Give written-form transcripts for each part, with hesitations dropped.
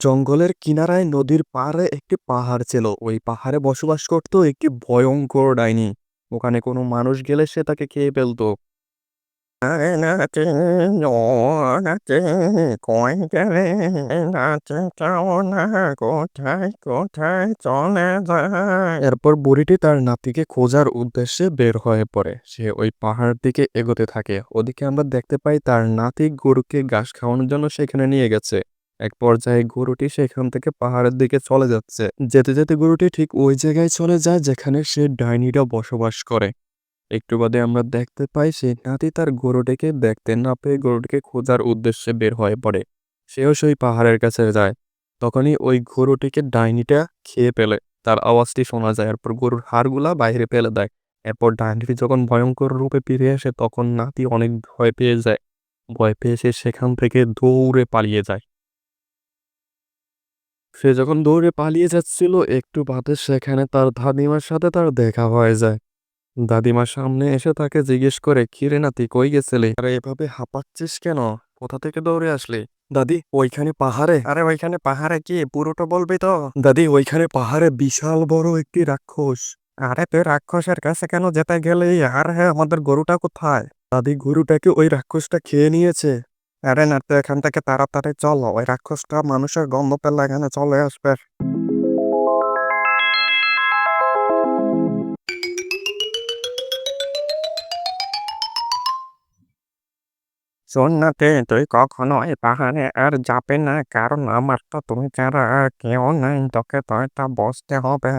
জঙ্গলের কিনারায় নদীর পাড়ে একটি পাহাড় ছিল। ওই পাহাড়ে বসবাস করত একটি ভয়ঙ্কর ডাইনি। ওখানে কোনো মানুষ গেলে সে তাকে খেয়ে ফেলতো। আরে নাচে ও নাচে, কই গেলে নাচে কেউ না, কোথায় কোথায় চলে যায়। এরপর বুড়িটি তার নাতিকে খোঁজার উদ্দেশ্যে বের হয়ে পড়ে। সে ওই পাহাড় দিকে এগোতে থাকে। ওদিকে আমরা দেখতে পাই তার নাতি গরুকে ঘাস খাওয়ানোর জন্য সেখানে নিয়ে গেছে। এক পর্যায়ে গরুটি সেখান থেকে পাহাড়ের দিকে চলে যাচ্ছে। যেতে যেতে গরুটি ঠিক ওই জায়গায় চলে যায় যেখানে সে ডাইনিটা বসবাস করে। একটু বাদে আমরা দেখতে পাই সেই নাতি তার গরুটিকে দেখতে না পেয়ে গরুটিকে খোঁজার উদ্দেশ্যে বের হয়ে পড়ে। সেও সেই পাহাড়ের কাছে যায়। তখনই ওই গরুটিকে ডাইনিটা খেয়ে ফেলে। তার আওয়াজটি শোনা যায়। এরপর গরুর হাড়গুলা বাইরে ফেলে দেয়। এরপর ডাইনিটি যখন ভয়ঙ্কর রূপে ফিরে আসে তখন নাতি অনেক ভয় পেয়ে যায়। ভয় পেয়ে সে সেখান থেকে দৌড়ে পালিয়ে যায়। সে যখন দৌড়ে পালিয়ে যাচ্ছিল একটু বাদে সেখানে তার দাদিমার সাথে তার দেখা হয়ে যায়। দাদিমার সামনে এসে তাকে জিজ্ঞেস করে, কিরে নাতি কই গেছিলি? আরে এভাবে হাঁপাচ্ছিস কেন? কোথা থেকে দৌড়ে আসলি? দাদি ওইখানে পাহাড়ে। আরে ওইখানে পাহাড়ে কি পুরোটা বলবি তো? দাদি ওইখানে পাহাড়ে বিশাল বড় একটি রাক্ষস। আরে তুই রাক্ষসের কাছে কেন যেতে গেলি? আর হ্যাঁ, আমাদের গরুটা কোথায়? দাদি গরুটাকে ওই রাক্ষসটা খেয়ে নিয়েছে। আরে না, তুই এখান থেকে তাড়াতাড়ি চলো, ওই রাক্ষসটা মানুষের গন্ধ পেলে এখানে চলে আসবে। শোন না তুই কখনো এই পাহাড়ে আর যাবে না, কারণ আমার তো তুমি ছাড়া আর কেউ নাই, তোকে তো এটা বসতে হবে।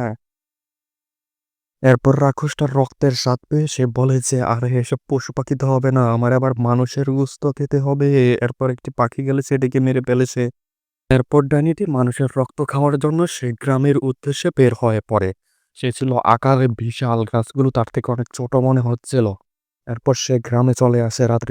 এরপর রাক্ষসটার রক্তের স্বাদ পেয়ে সে বলে যে আরে এসব পশু পাখি তো হবে না, আমার আবার মানুষের গোশত খেতে হবে। এরপর একটি পাখি গেলে সেটিকে মেরে ফেলেছে। এরপর ডাইনিটি মানুষের রক্ত খাওয়ার জন্য সে গ্রামের উদ্দেশ্যে বের হয়ে পড়ে। সে ছিল আকারে বিশাল, গাছগুলো তার থেকে অনেক ছোট মনে হচ্ছিল। এরপর সে গ্রামে চলে আসে রাত্রে।